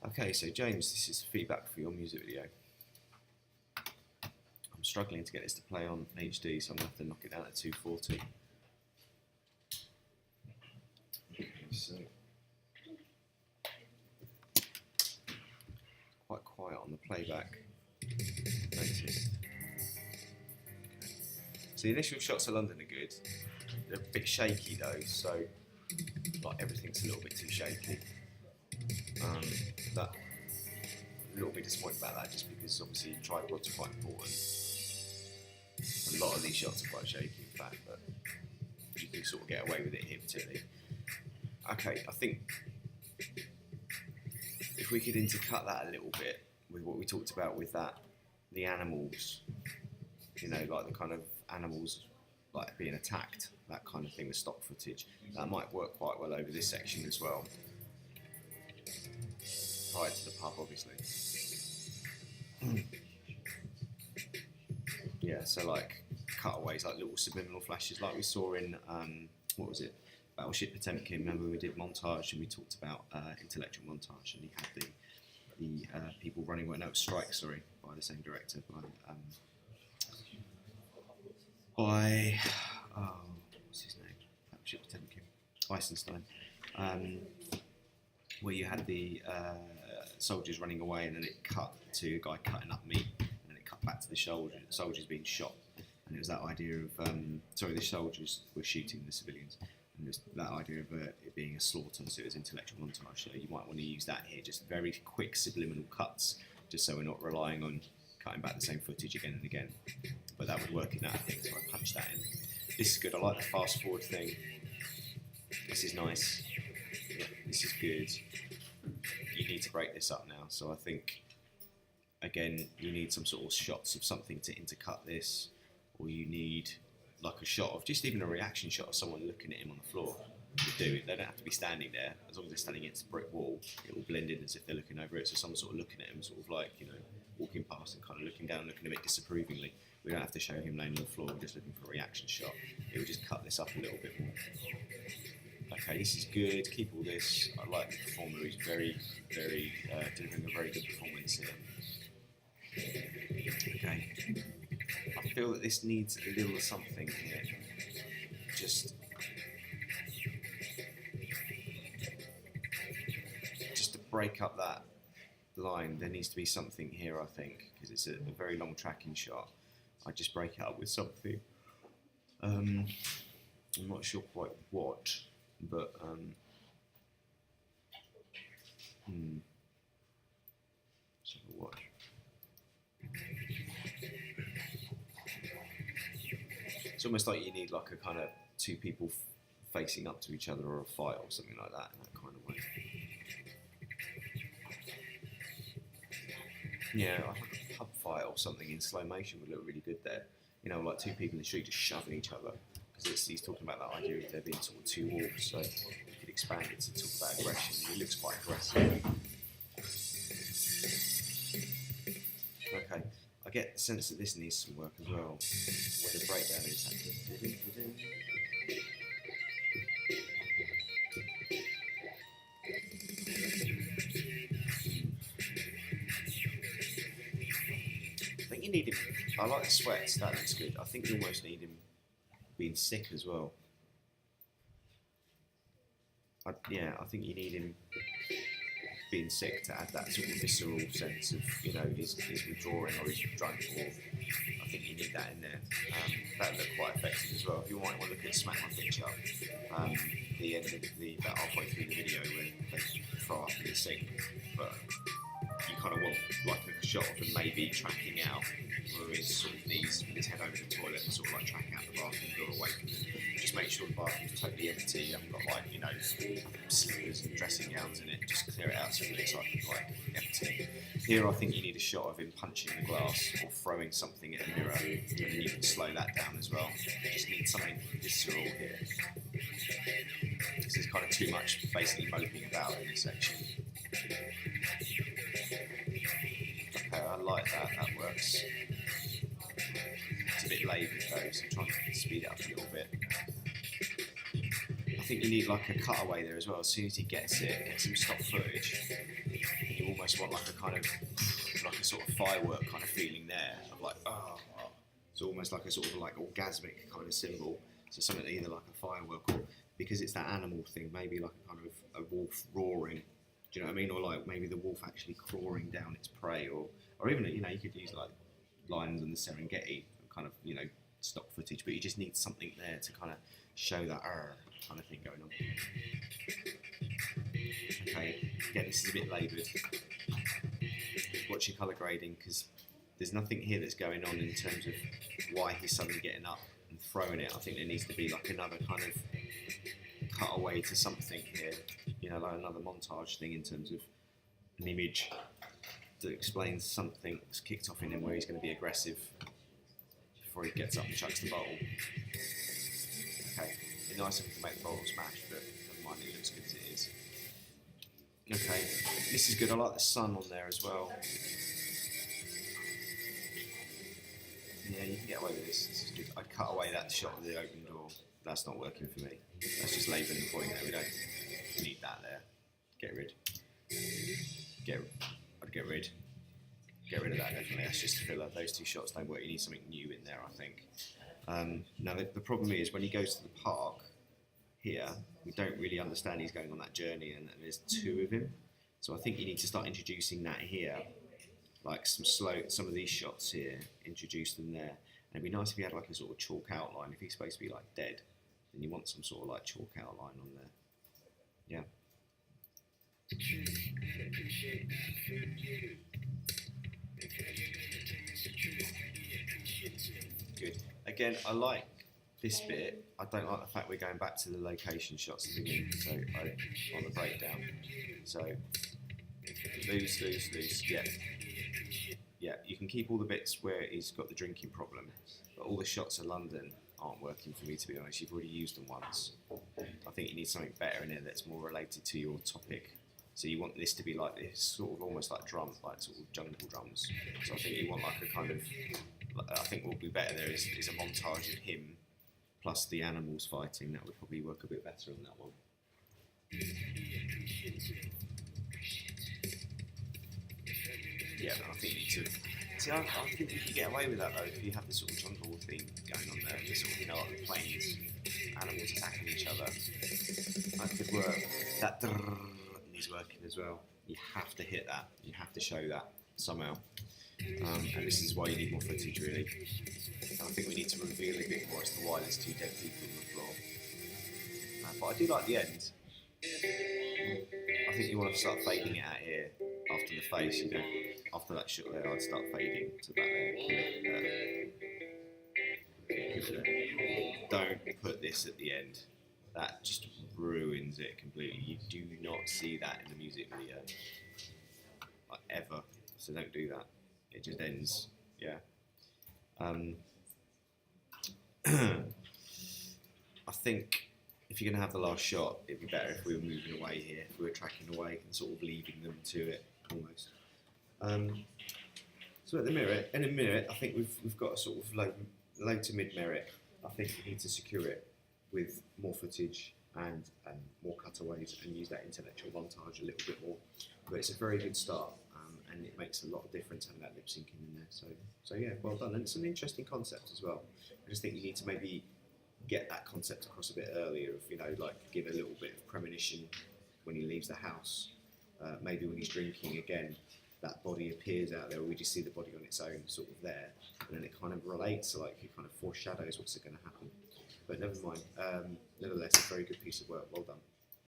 Okay, so James, this is feedback for your music video. I'm struggling to get this to play on HD, so I'm going to have to knock it down to 240. Okay, so quite quiet on the playback. Noticed. Okay. So the initial shots of London are good. They're a bit shaky though, so like everything's a little bit too shaky. That a little bit disappointed about that, just because obviously tripod's quite important. A lot of these shots are quite shaky, in fact, but you can sort of get away with it here particularly. Okay, I think if we could intercut that a little bit with what we talked about with that, the animals, you know, like the kind of animals like being attacked, that kind of thing, the stock footage, that might work quite well over this section as well. Prior to the pub, obviously. Yeah, so like cutaways, like little subliminal flashes, like we saw in what was it, Battleship Potemkin. Remember we did montage and we talked about intellectual montage, and he had the people running away. No, it was Strike, sorry, by the same director, by what's his name? Battleship Potemkin, Eisenstein. Where you had the soldiers running away, and then it cut to a guy cutting up meat, and then it cut back to the soldiers being shot, and it was that idea of the soldiers were shooting the civilians, and it was that idea of it being a slaughter, so it was intellectual montage. So you might want to use that here, just very quick subliminal cuts, just so we're not relying on cutting back the same footage again and again. But that would work in that, I think, so I punched that in. This is good. I like the fast forward thing. This is nice. Yeah, this is good. You need to break this up now, so I think again you need some sort of shots of something to intercut this, or you need like a shot of just even a reaction shot of someone looking at him on the floor. They don't have to be standing there. As long as they're standing against a brick wall, it will blend in as if they're looking over it. So someone sort of looking at him, sort of like, you know, walking past and kind of looking down, looking a bit disapprovingly. We don't have to show him laying on the floor. We're just looking for a reaction shot. It will just cut this up a little bit more. Okay, this is good. Keep all this. I like the performer who's very, very delivering a very good performance here. Okay, I feel that this needs a little something here. Just to break up that line, there needs to be something here, I think, because it's a very long tracking shot. I just break it up with something. I'm not sure quite what. But let's have a watch. It's almost like you need like a kind of two people facing up to each other, or a fight or something like that, in that kind of way. Yeah, I think a pub fight or something in slow motion would look really good there. You know, like two people in the street just shoving each other. He's talking about that idea of there being sort of two wolves, so you could expand it to talk about aggression. It looks quite aggressive. Okay, I get the sense that this needs some work as well, where the breakdown is happening. I think you need him. I like the sweats, that looks good. I think you almost need him being sick as well. I think you need him being sick to add that sort of visceral sense of, you know, his withdrawing or his drunk, or I think you need that in there. That would look quite effective as well. If you might want to look at Smack My Pitch Up, the end of about halfway through the video when they throw up in the sink, but you kind of want like a shot of him maybe tracking out, or his sort of knees with his head over the toilet and sort of like tracking out the bathroom door away from him. Just make sure the bathroom's totally empty. You haven't got like, you know, slippers and dressing gowns in it. Just clear it out so it looks like empty. Here I think you need a shot of him punching the glass or throwing something at a mirror, and then you can slow that down as well. You just need something visceral here. This is kind of too much basically moping about in this section. Okay, I like that, that works. It's a bit laboured though, so I'm trying to speed it up a little bit. I think you need like a cutaway there as well. As soon as he gets it, get some stock footage, you almost want like a kind of like a sort of firework kind of feeling there of like it's almost like a sort of like orgasmic kind of symbol. So something either like a firework or because it's that animal thing, maybe like a kind of a wolf roaring. Do you know what I mean? Or like maybe the wolf actually clawing down its prey, or even you could use like lions and the Serengeti kind of stock footage, but you just need something there to kind of show that kind of thing going on. Okay, again, this is a bit laboured. Watch your colour grading because there's nothing here that's going on in terms of why he's suddenly getting up and throwing it. I think there needs to be like another kind of cutaway to something here, like another montage thing in terms of an image that explains something that's kicked off in him where he's going to be aggressive before he gets up and chucks the bowl. Okay, it's nice if we can make the bowl smash, but never mind, it looks good as it is. Okay, this is good. I like the sun on there as well. Yeah, you can get away with this. This is good. I'd cut away that shot of the open door. That's not working for me. That's just labelling the point there. We don't need that there. Get rid. I'd get rid. Get rid of that, definitely. That's just a filler. Those two shots don't work. You need something new in there, I think. Now, the problem is when he goes to the park here, we don't really understand he's going on that journey, and there's two of him. So I think you need to start introducing that here. Like some of these shots here, introduce them there. And it'd be nice if you had like a sort of chalk outline. If he's supposed to be like dead, then you want some sort of like chalk outline on there. Yeah. Good. Again, I like this bit. I don't like the fact we're going back to the location shots at the beginning. So on the breakdown. So loose. Yeah. Yeah, you can keep all the bits where he's got the drinking problem, but all the shots of London aren't working for me, to be honest. You've already used them once. I think you need something better in it that's more related to your topic. So you want this to be like this, sort of almost like drum, like sort of jungle drums. So I think you want like a kind of, I think what would be better there is a montage of him plus the animals fighting. That would probably work a bit better on that one. Yeah, but I think you need to. See, I think you can get away with that though if you have this sort of jungle theme going on there. This sort of, like the planes, animals attacking each other. That could work. That is working as well. You have to hit that. You have to show that somehow. And this is why you need more footage, really. And I think we need to reveal a bit more as to why there's two dead people on the floor. But I do like the end. I think you want to start fading it out here after the face, after that shot there, I'd start fading to back there. Don't put this at the end. That just ruins it completely. You do not see that in the music video, like ever. So don't do that. It just ends. Yeah. I think if you're going to have the last shot, it'd be better if we were moving away here, if we were tracking away and sort of leaving them to it almost. So in a minute, I think we've got a sort of low to mid merit. I think we need to secure it with more footage and more cutaways and use that intellectual montage a little bit more. But it's a very good start, and it makes a lot of difference having that lip syncing in there. So yeah, well done. And it's an interesting concept as well. I just think you need to maybe get that concept across a bit earlier, like give a little bit of premonition when he leaves the house. Maybe when he's drinking again, that body appears out there, or we just see the body on its own, sort of there, and then it kind of relates, so like it kind of foreshadows what's going to happen. But never mind. Nevertheless, a very good piece of work. Well done.